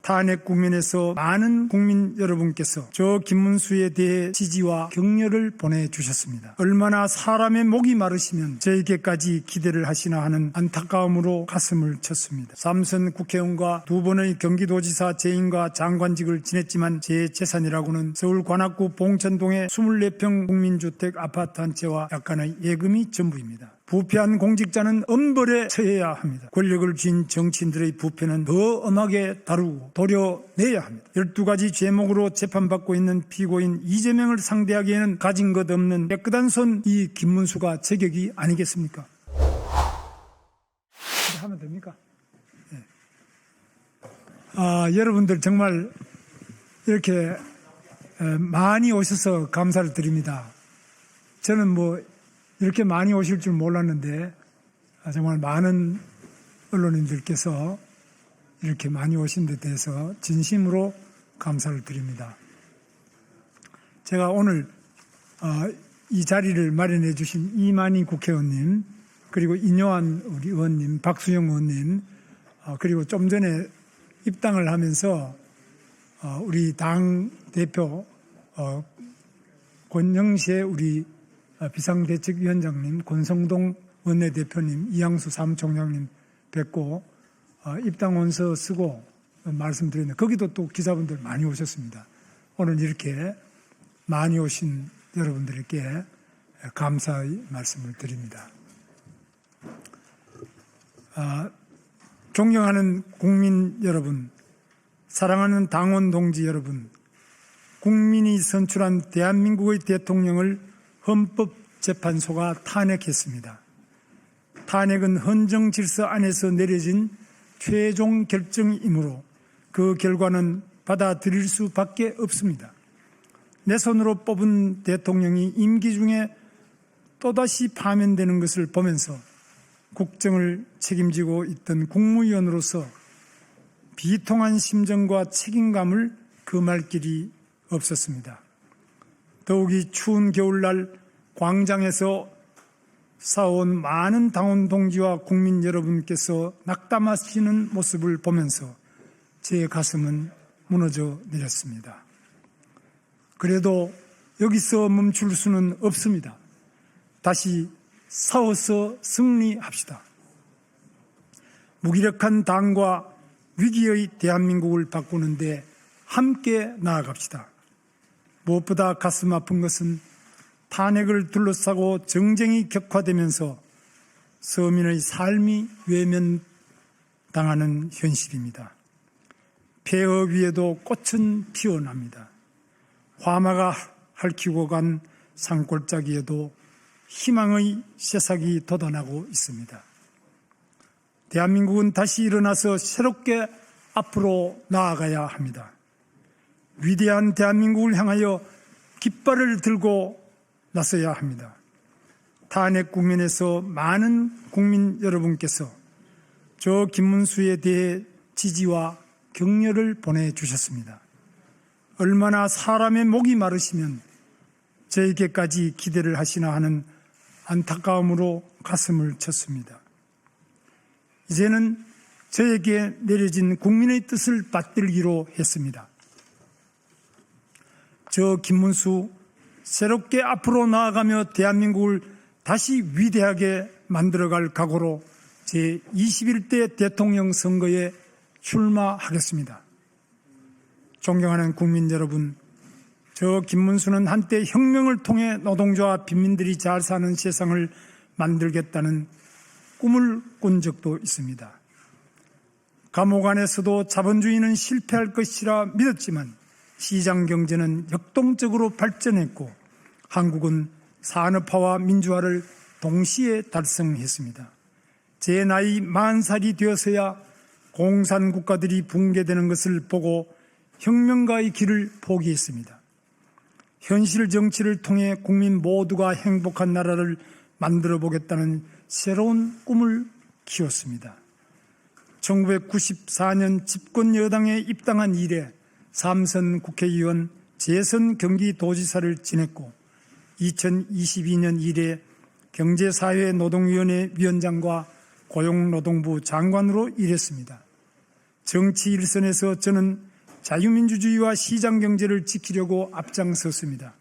탄핵 국면에서 많은 국민 여러분께서 저 김문수에 대해 지지와 격려를 보내주셨습니다. 얼마나 사람의 목이 마르시면 저에게까지 기대를 하시나 하는 안타까움으로 가슴을 쳤습니다. 3선 국회의원과 2번의 경기도지사 재임과 장관직을 지냈지만 제 재산이라고는 서울 관악구 봉천동의 24평 국민주택 아파트 한 채와 약간의 예금이 전부입니다. 부패한 공직자는 엄벌에 처해야 합니다. 권력을 쥔 정치인들의 부패는 더 엄하게 다루고 도려내야 합니다. 12가지 죄목으로 재판받고 있는 피고인 이재명을 상대하기에는 가진 것 없는 깨끗한 손 이 김문수가 제격이 아니겠습니까? 하면 됩니까? 네. 여러분들 정말 이렇게 많이 오셔서 감사를 드립니다. 저는 이렇게 많이 오실 줄 몰랐는데 정말 많은 언론인들께서 이렇게 많이 오신 데 대해서 진심으로 감사를 드립니다. 제가 오늘 이 자리를 마련해 주신 이만희 국회의원님, 그리고 인요한 우리 의원님, 박수영 의원님, 그리고 좀 전에 입당을 하면서 우리 당 대표 권영세 우리 비상대책위원장님, 권성동 원내대표님, 이양수 사무총장님 뵙고 입당 원서 쓰고 말씀드렸는데 거기도 또 기자분들 많이 오셨습니다. 오늘 이렇게 많이 오신 여러분들께 감사의 말씀을 드립니다. 존경하는 국민 여러분, 사랑하는 당원 동지 여러분, 국민이 선출한 대한민국의 대통령을 헌법재판소가 탄핵했습니다. 탄핵은 헌정 질서 안에서 내려진 최종 결정이므로 그 결과는 받아들일 수밖에 없습니다. 내 손으로 뽑은 대통령이 임기 중에 또다시 파면되는 것을 보면서 국정을 책임지고 있던 국무위원으로서 비통한 심정과 책임감을 금할 길이 없었습니다. 더욱이 추운 겨울날 광장에서 싸워온 많은 당원 동지와 국민 여러분께서 낙담하시는 모습을 보면서 제 가슴은 무너져 내렸습니다. 그래도 여기서 멈출 수는 없습니다. 다시 싸워서 승리합시다. 무기력한 당과 위기의 대한민국을 바꾸는데 함께 나아갑시다. 무엇보다 가슴 아픈 것은 탄핵을 둘러싸고 정쟁이 격화되면서 서민의 삶이 외면당하는 현실입니다. 폐허 위에도 꽃은 피어납니다. 화마가 핥히고 간 산골짜기에도 희망의 새싹이 돋아나고 있습니다. 대한민국은 다시 일어나서 새롭게 앞으로 나아가야 합니다. 위대한 대한민국을 향하여 깃발을 들고 나서야 합니다. 탄핵 국면에서 많은 국민 여러분께서 저 김문수에 대해 지지와 격려를 보내주셨습니다. 얼마나 사람의 목이 마르시면 저에게까지 기대를 하시나 하는 안타까움으로 가슴을 쳤습니다. 이제는 저에게 내려진 국민의 뜻을 받들기로 했습니다. 저 김문수 새롭게 앞으로 나아가며 대한민국을 다시 위대하게 만들어갈 각오로 제21대 대통령 선거에 출마하겠습니다. 존경하는 국민 여러분, 저 김문수는 한때 혁명을 통해 노동자와 빈민들이 잘 사는 세상을 만들겠다는 꿈을 꾼 적도 있습니다. 감옥 안에서도 자본주의는 실패할 것이라 믿었지만 시장 경제는 역동적으로 발전했고 한국은 산업화와 민주화를 동시에 달성했습니다. 제 나이 40살이 되어서야 공산국가들이 붕괴되는 것을 보고 혁명가의 길을 포기했습니다. 현실 정치를 통해 국민 모두가 행복한 나라를 만들어 보겠다는 새로운 꿈을 키웠습니다. 1994년 집권 여당에 입당한 이래 3선 국회의원, 재선 경기도지사를 지냈고 2022년 이래 경제사회노동위원회 위원장과 고용노동부 장관으로 일했습니다. 정치 일선에서 저는 자유민주주의와 시장경제를 지키려고 앞장섰습니다.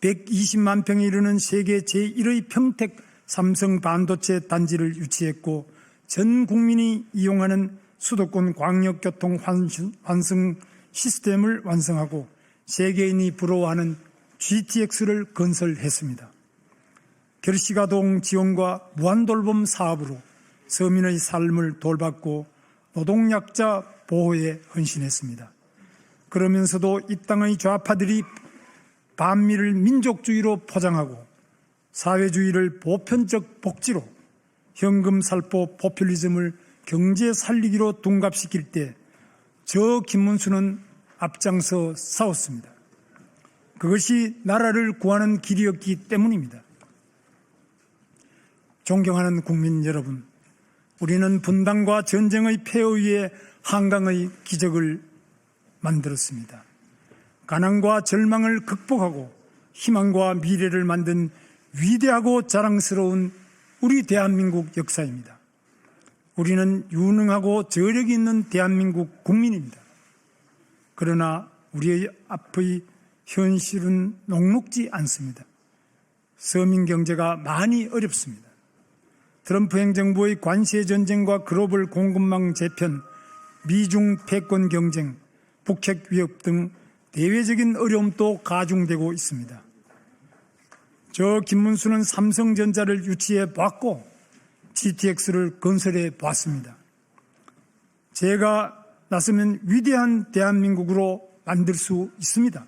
120만 평에 이르는 세계 제1의 평택 삼성 반도체 단지를 유치했고 전 국민이 이용하는 수도권 광역교통 환승 시스템을 완성하고 세계인이 부러워하는 GTX를 건설했습니다. 결식아동 지원과 무한돌봄 사업으로 서민의 삶을 돌봤고 노동약자 보호에 헌신했습니다. 그러면서도 이 땅의 좌파들이 반미를 민족주의로 포장하고 사회주의를 보편적 복지로 현금 살포 포퓰리즘을 경제 살리기로 둔갑시킬 때 저 김문수는 앞장서 싸웠습니다. 그것이 나라를 구하는 길이었기 때문입니다. 존경하는 국민 여러분, 우리는 분단과 전쟁의 폐허 위에 한강의 기적을 만들었습니다. 가난과 절망을 극복하고 희망과 미래를 만든 위대하고 자랑스러운 우리 대한민국 역사입니다. 우리는 유능하고 저력이 있는 대한민국 국민입니다. 그러나 우리의 앞의 현실은 녹록지 않습니다. 서민 경제가 많이 어렵습니다. 트럼프 행정부의 관세 전쟁과 글로벌 공급망 재편, 미중 패권 경쟁, 북핵 위협 등 대외적인 어려움도 가중되고 있습니다. 저 김문수는 삼성전자를 유치해 봤고 GTX를 건설해 봤습니다. 제가 나서면 위대한 대한민국으로 만들 수 있습니다.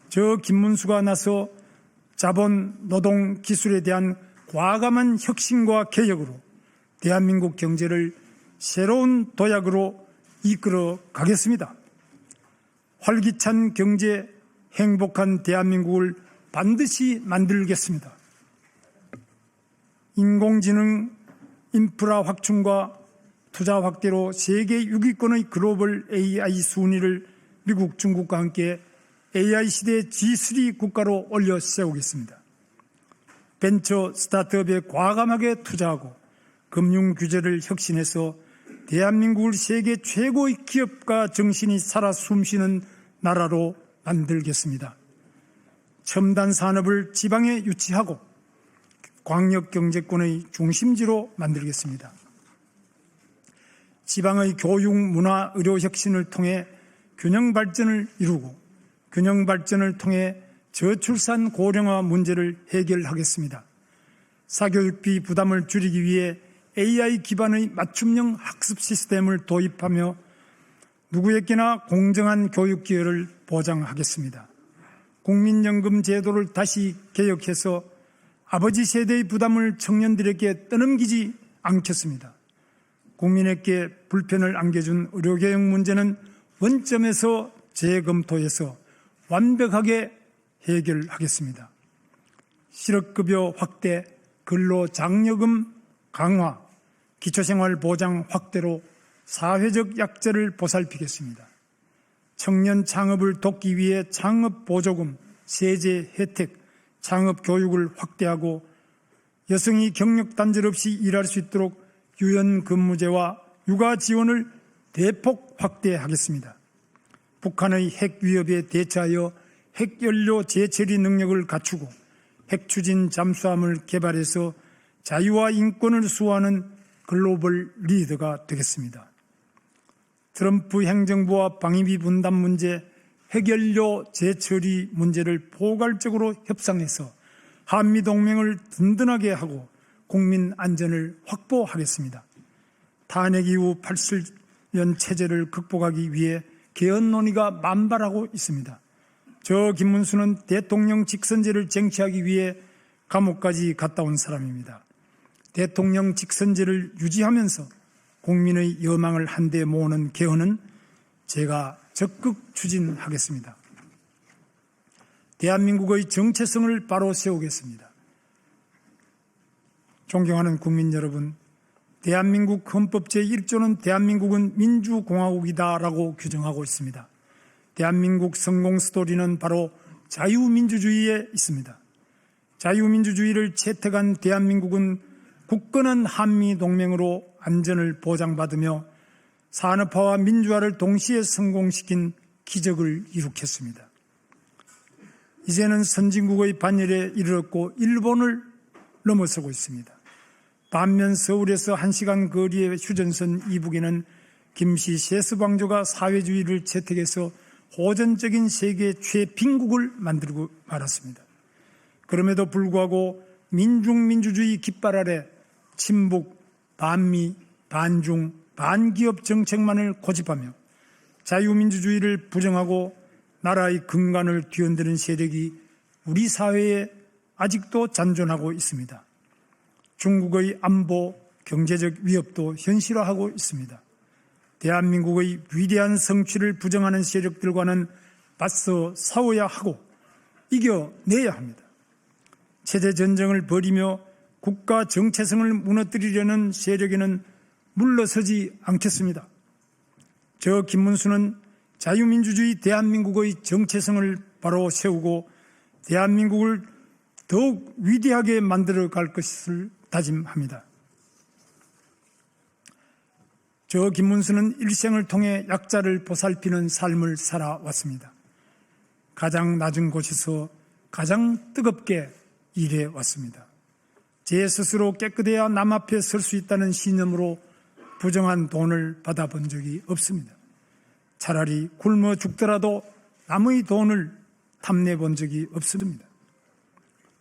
저 김문수가 나서 자본, 노동, 기술에 대한 과감한 혁신과 개혁으로 대한민국 경제를 새로운 도약으로 이끌어 가겠습니다. 활기찬 경제, 행복한 대한민국을 반드시 만들겠습니다. 인공지능 인프라 확충과 투자 확대로 세계 6위권의 글로벌 AI 순위를 미국, 중국과 함께 AI 시대 G3 국가로 올려 세우겠습니다. 벤처 스타트업에 과감하게 투자하고 금융 규제를 혁신해서 대한민국을 세계 최고의 기업가 정신이 살아 숨쉬는 나라로 만들겠습니다. 첨단 산업을 지방에 유치하고 광역경제권의 중심지로 만들겠습니다. 지방의 교육, 문화, 의료 혁신을 통해 균형 발전을 이루고 균형 발전을 통해 저출산 고령화 문제를 해결하겠습니다. 사교육비 부담을 줄이기 위해 AI 기반의 맞춤형 학습 시스템을 도입하며 누구에게나 공정한 교육 기회를 보장하겠습니다. 국민연금 제도를 다시 개혁해서 아버지 세대의 부담을 청년들에게 떠넘기지 않겠습니다. 국민에게 불편을 안겨준 의료개혁 문제는 원점에서 재검토해서 완벽하게 해결하겠습니다. 실업급여 확대, 근로장려금 강화, 기초생활보장 확대로 사회적 약자를 보살피겠습니다. 청년 창업을 돕기 위해 창업보조금, 세제 혜택, 창업교육을 확대하고 여성이 경력단절 없이 일할 수 있도록 유연근무제와 육아 지원을 대폭 확대하겠습니다. 북한의 핵 위협에 대처하여 핵연료 재처리 능력을 갖추고 핵추진 잠수함을 개발해서 자유와 인권을 수호하는 글로벌 리더가 되겠습니다. 트럼프 행정부와 방위비 분담 문제, 핵연료 재처리 문제를 포괄적으로 협상해서 한미동맹을 든든하게 하고 국민 안전을 확보하겠습니다. 탄핵 이후 87년 체제를 극복하기 위해 개헌 논의가 만발하고 있습니다. 저 김문수는 대통령 직선제를 쟁취하기 위해 감옥까지 갔다 온 사람입니다. 대통령 직선제를 유지하면서 국민의 여망을 한데 모으는 개헌은 제가 적극 추진하겠습니다. 대한민국의 정체성을 바로 세우겠습니다. 존경하는 국민 여러분, 대한민국 헌법 제1조는 대한민국은 민주공화국이다라고 규정하고 있습니다. 대한민국 성공 스토리는 바로 자유민주주의에 있습니다. 자유민주주의를 채택한 대한민국은 굳건한 한미동맹으로 안전을 보장받으며 산업화와 민주화를 동시에 성공시킨 기적을 이룩했습니다. 이제는 선진국의 반열에 이르렀고 일본을 넘어서고 있습니다. 반면 서울에서 1시간 거리의 휴전선 이북에는 김씨 세스방조가 사회주의를 채택해서 호전적인 세계 최빈국을 만들고 말았습니다. 그럼에도 불구하고 민중민주주의 깃발 아래 친북, 반미, 반중, 반기업 정책만을 고집하며 자유민주주의를 부정하고 나라의 근간을 뒤흔드는 세력이 우리 사회에 아직도 잔존하고 있습니다. 중국의 안보, 경제적 위협도 현실화하고 있습니다. 대한민국의 위대한 성취를 부정하는 세력들과는 맞서 싸워야 하고 이겨내야 합니다. 체제 전쟁을 벌이며 국가 정체성을 무너뜨리려는 세력에는 물러서지 않겠습니다. 저 김문수는 자유민주주의 대한민국의 정체성을 바로 세우고 대한민국을 더욱 위대하게 만들어 갈 것을 다짐합니다. 저 김문수는 일생을 통해 약자를 보살피는 삶을 살아왔습니다. 가장 낮은 곳에서 가장 뜨겁게 일해왔습니다. 제 스스로 깨끗해야 남 앞에 설 수 있다는 신념으로 부정한 돈을 받아본 적이 없습니다. 차라리 굶어 죽더라도 남의 돈을 탐내본 적이 없습니다.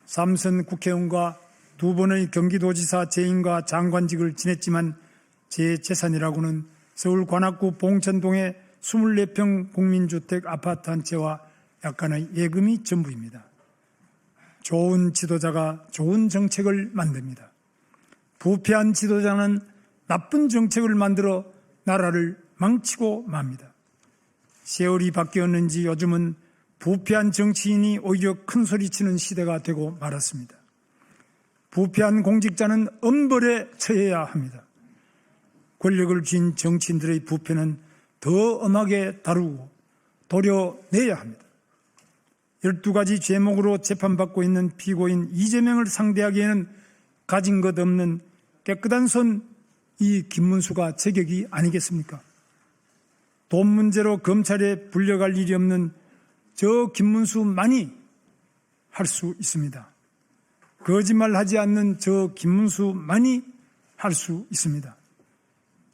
3선 국회의원과 2번의 경기도지사 재임과 장관직을 지냈지만 제 재산이라고는 서울 관악구 봉천동의 24평 국민주택 아파트 한 채와 약간의 예금이 전부입니다. 좋은 지도자가 좋은 정책을 만듭니다. 부패한 지도자는 나쁜 정책을 만들어 나라를 망치고 맙니다. 세월이 바뀌었는지 요즘은 부패한 정치인이 오히려 큰 소리치는 시대가 되고 말았습니다. 부패한 공직자는 엄벌에 처해야 합니다. 권력을 쥔 정치인들의 부패는 더 엄하게 다루고 도려내야 합니다. 12가지 죄목으로 재판받고 있는 피고인 이재명을 상대하기에는 가진 것 없는 깨끗한 손 이 김문수가 제격이 아니겠습니까? 돈 문제로 검찰에 불려갈 일이 없는 저 김문수만이 할 수 있습니다. 거짓말하지 않는 저 김문수만이 할 수 있습니다.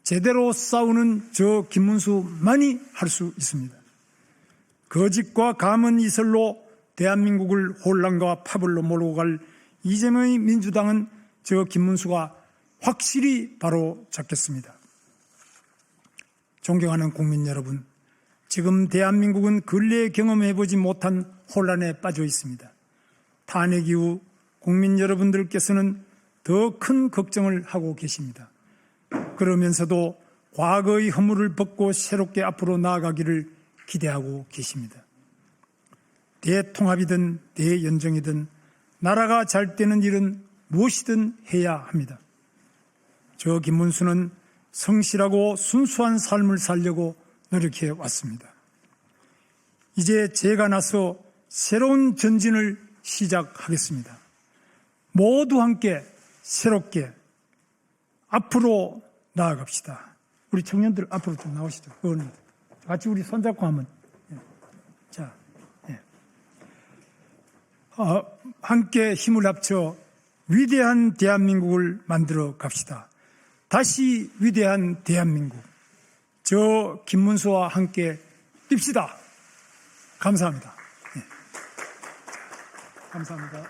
제대로 싸우는 저 김문수만이 할 수 있습니다. 거짓과 감언 이설로 대한민국을 혼란과 파벌로 몰고 갈 이재명의 민주당은 저 김문수가 확실히 바로 잡겠습니다. 존경하는 국민 여러분, 지금 대한민국은 근래에 경험해보지 못한 혼란에 빠져 있습니다. 탄핵 이후 국민 여러분들께서는 더 큰 걱정을 하고 계십니다. 그러면서도 과거의 허물을 벗고 새롭게 앞으로 나아가기를 기대하고 계십니다. 대통합이든 대연정이든 나라가 잘 되는 일은 무엇이든 해야 합니다. 저 김문수는 성실하고 순수한 삶을 살려고 노력해 왔습니다. 이제 제가 나서 새로운 전진을 시작하겠습니다. 모두 함께 새롭게 앞으로 나아갑시다. 우리 청년들 앞으로 좀 나오시죠. 의원님들. 같이 우리 손잡고 하면. 자, 함께 힘을 합쳐 위대한 대한민국을 만들어 갑시다. 다시 위대한 대한민국. 저 김문수와 함께 뜁시다. 감사합니다. 네. 감사합니다.